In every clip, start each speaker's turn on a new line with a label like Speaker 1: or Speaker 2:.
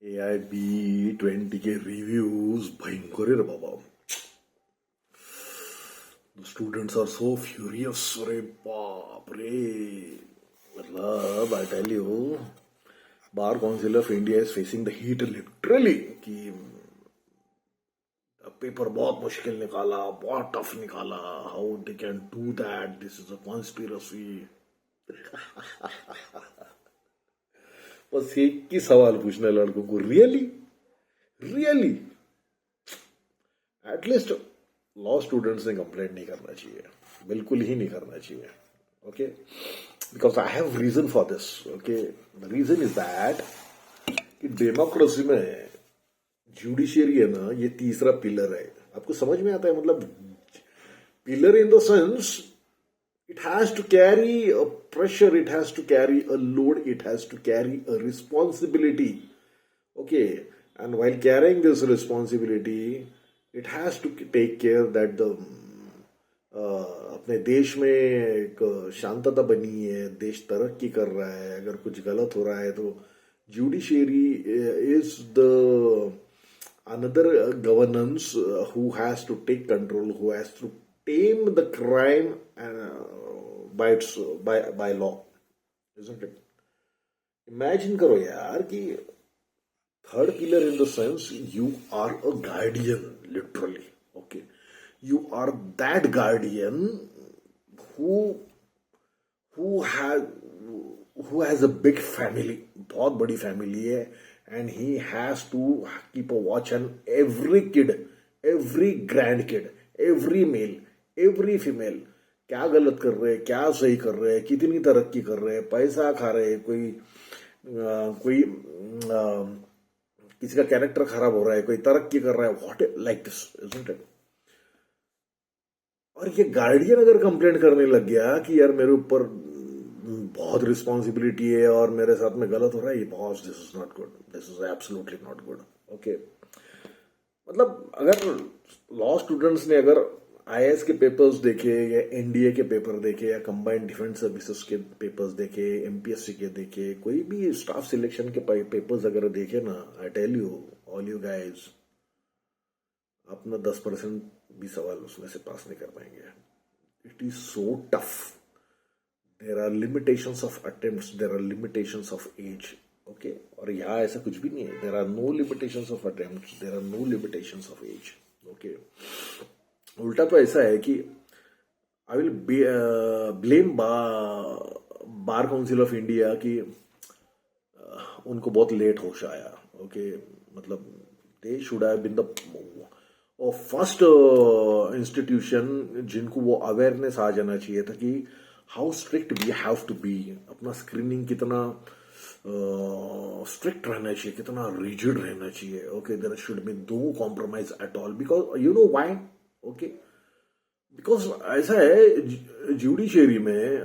Speaker 1: AIB20 के reviews भयंकर है रे बाबा. The students are so furious. अरे बाप रे. मतलब I tell you, Bar Council of India is facing the heat literally कि पेपर बहुत मुश्किल निकाला, बहुत टफ निकाला. How they can do that? This is a conspiracy. बस एक ही सवाल पूछना है लड़कों को, really really at least law students ने कंप्लेंट नहीं करना चाहिए, बिल्कुल ही नहीं करना चाहिए. Okay, because I have reason for this. Okay, the reason is that कि डेमोक्रेसी में जुडिशियरी है ना, ये तीसरा पिलर है. आपको समझ में आता है? मतलब pillar in the sense it has to carry a pressure, it has to carry a load, it has to carry a responsibility. Okay, and while carrying this responsibility, it has to take care that the अपने देश में एक शांतता बनी है, देश तरक्की कर रहा है. अगर कुछ गलत हो रहा है तो judiciary is the another governance who has to take control, who has to tame the crime by law, isn't it? Imagine करो यार कि third pillar in the sense you are a guardian, literally. Okay, you are that guardian who has a big family, बहुत बड़ी family है, and he has to keep a watch on every kid, every grandkid, every male, every female. क्या गलत कर रहे हैं, क्या सही कर रहे हैं, कितनी तरक्की कर रहे हैं, पैसा खा रहे हैं, कोई किसी का कैरेक्टर खराब हो रहा है, कोई तरक्की कर रहा है, what like this, isn't it? और ये गार्डियन अगर कंप्लेंट करने लग गया कि यार मेरे ऊपर बहुत रिस्पॉन्सिबिलिटी है और मेरे साथ में गलत हो रहा है, ये boss, this is not good, this is absolutely not good. Okay, मतलब अगर लॉ स्टूडेंट्स ने अगर आईएएस के पेपर्स देखे या एनडीए के पेपर देखे या कंबाइंड डिफेंस सर्विसेज के पेपर्स देखे, एमपीएससी के देखे, कोई भी स्टाफ सिलेक्शन के पेपर्स अगर देखे ना, I tell you all you guys, अपना 10% भी सवाल उसमें से पास नहीं कर पाएंगे. It is so tough. There are limitations of attempts, there are limitations of age. Okay, और यहाँ ऐसा कुछ भी नहीं है. There are no limitations of attempts, there are no limitations of age. Okay, उल्टा तो ऐसा है कि I will blame Bar Council of India कि उनको बहुत लेट होश आया. ओके, मतलब they should have been the first institution जिनको वो अवेयरनेस आ जाना चाहिए था कि how strict we have to be. अपना स्क्रीनिंग कितना स्ट्रिक्ट रहना चाहिए, कितना रिजिड रहना चाहिए. Okay, there should be no compromise at all. Because you know why? Okay, because ऐसा है जुडिशियरी में,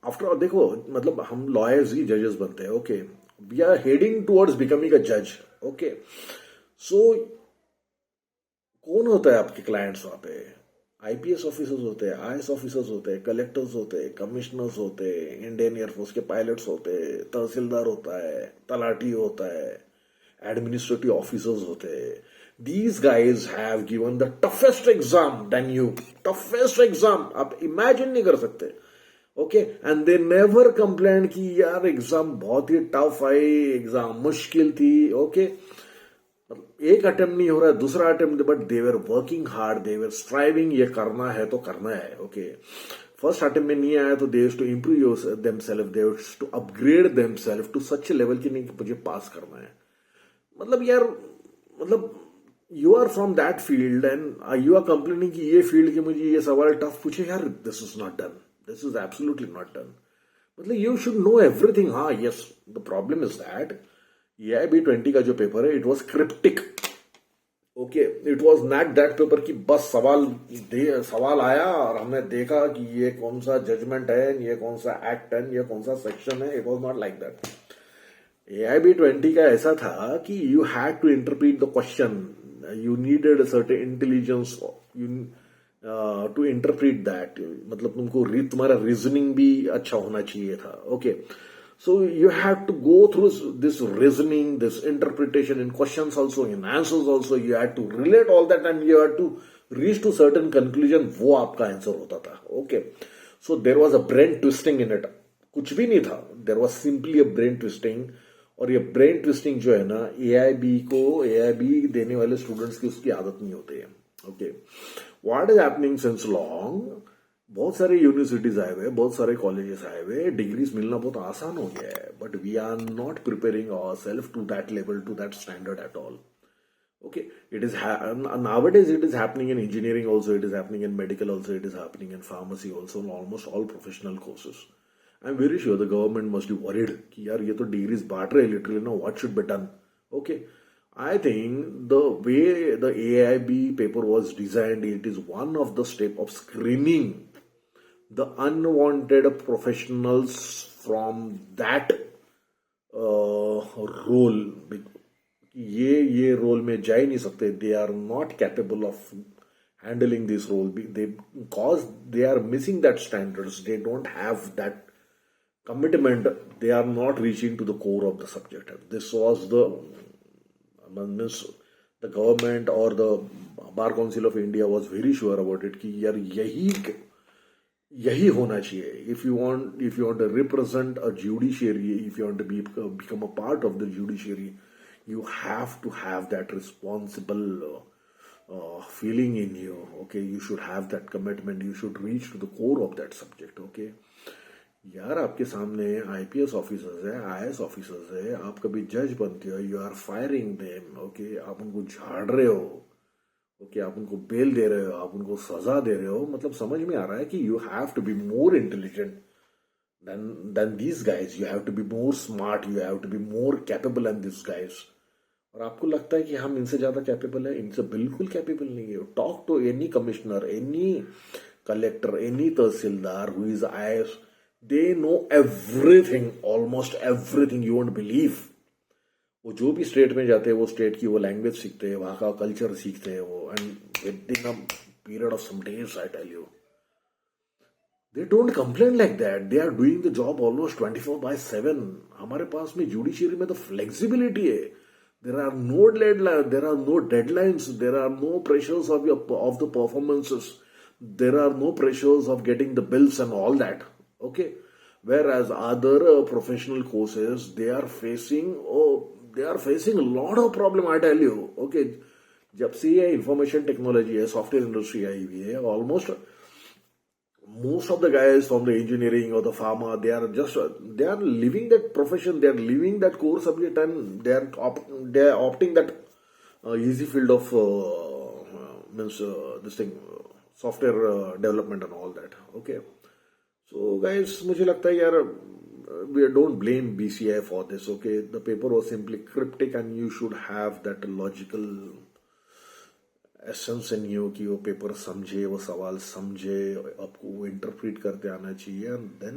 Speaker 1: आफ्टर ऑल देखो, मतलब हम लॉयर्स ही जजेस बनते हैं. Okay, we are heading towards becoming a जज. ओके, सो कौन होता है आपके क्लाइंट्स वहां पे? आईपीएस ऑफिसर्स होते हैं, आईएएस ऑफिसर्स होते हैं, कलेक्टर्स होते हैं, कमिश्नर्स होते हैं, इंडियन एयरफोर्स के पायलट्स होते हैं, तहसीलदार होता है, तलाटी होता है, एडमिनिस्ट्रेटिव ऑफिसर्स होते हैं. These guys have given the toughest exam than you. Toughest exam. आप imagine नहीं कर सकते. Okay, and they never complained कि यार एग्जाम बहुत ही टफ है, एग्जाम मुश्किल थी. Okay, एक अटेम्प्ट नहीं हो रहा है, दूसरा attempt, but they were working hard, they were striving. ये करना है तो करना है. ओके, फर्स्ट अटेम्प्ट में नहीं आया तो they have to improve themselves, they have to upgrade themselves to such level की नहीं कि मुझे पास करना है. मतलब यार, मतलब you are from that field and you are complaining कि ये फील्ड के मुझे ये सवाल टफ पूछे. यार this is not done, this is absolutely not done. मतलब यू शुड नो एवरीथिंग. हाँ, yes, the problem is that AIB20 का जो पेपर है, it was cryptic. Okay, it was not that paper कि बस सवाल आया और हमने देखा कि ये कौन सा जजमेंट है, ये कौन सा एक्ट है, ये कौन सा सेक्शन है. It was not like that. AIB20 का ऐसा था कि you had to interpret the question, you needed a certain intelligence to interpret that. मतलब तुमको तुम्हारा रीजनिंग भी अच्छा होना चाहिए था. Okay, So you have to go through this reasoning, this interpretation in questions also, in answers also. You had to relate all that and you had to reach to certain conclusion. वो आपका answer होता था. Okay. So there was a brain twisting in it. कुछ भी नहीं था. There was simply a brain twisting. और ये ब्रेन ट्विस्टिंग जो है ना, एआईबी देने वाले स्टूडेंट्स की उसकी आदत नहीं होती है. Okay, what is happening since long, बहुत सारे यूनिवर्सिटीज आए हुए, बहुत सारे कॉलेजेस आए हुए, डिग्रीज मिलना बहुत आसान हो गया है, but we are not preparing ourselves to that level, to that standard at all. Okay, it is nowadays it is happening in engineering also, it is happening in medical also, it is happening in pharmacy also, in almost all professional courses. I'm very sure the government must be worried कि यार ये तो degrees बांट रहे literally, now what should be done. Okay, I think the way the AIB paper was designed, it is one of the step of screening the unwanted professionals from that role. ये role में जा ही नहीं सकते. They are not capable of handling this role, because they are missing that standards, they don't have that commitment, they are not reaching to the core of the subject. This was the government or the Bar Council of India was very sure about it कि यार यही होना चाहिए. If you want to represent a judiciary, if you want to become a part of the judiciary, you have to have that responsible feeling in you. Okay, you should have that commitment, you should reach to the core of that subject. Okay, यार आपके सामने IPS officers है, IAS officers है, आप कभी जज बनते हो, you are firing them. Okay, आप उनको झाड़ रहे हो. ओके, आप उनको बेल दे रहे हो, आप उनको सजा दे रहे हो. मतलब समझ में आ रहा है कि you have to be more intelligent than these guys. You have to be more smart, you have to be more capable than these guys. और आपको लगता है कि हम इनसे ज्यादा कैपेबल है? इनसे बिल्कुल कैपेबल नहीं है. Talk to any commissioner, any collector, any tehsildar who is IAS, they know everything, almost everything. You won't believe. वो जो भी स्टेट में जाते हैं, वो स्टेट की वो लैंग्वेज सीखते हैं, वहां का कल्चर सीखते हैं वो, and within a period of some days, I tell you, they don't complain like that. They are doing the job almost 24/7. हमारे पास में जुडिशियरी में तो फ्लेक्सिबिलिटी है. There are no deadlines. There are no pressures of the performances. There are no pressures of getting the bills and all that. Okay, whereas other professional courses, they are facing a lot of problem, I tell you. Okay, जब से ये information technology है, software industry आई हुई है, almost most of the guys from the engineering or the pharma, they are leaving that profession, they are leaving that core subject, and they are opting that easy field of this thing, software development and all that. Okay. So guys, मुझे लगता है यार, we don't blame BCI for this. Okay, the paper was simply cryptic and you should have that logical essence in you कि वो paper समझे, वो सवाल समझे, आपको वो इंटरप्रेट करते आना चाहिए, and then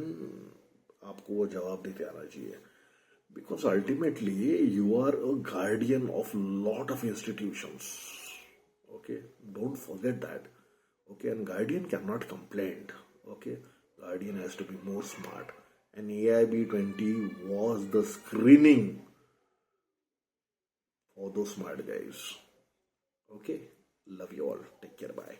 Speaker 1: आपको वो जवाब देते आना चाहिए. Because ultimately you are a guardian of lot of institutions. Okay, don't forget that. Okay, and guardian cannot complain. Okay, guardian has to be more smart, and AIB 20 was the screening for those smart guys. Okay, love you all, take care, bye.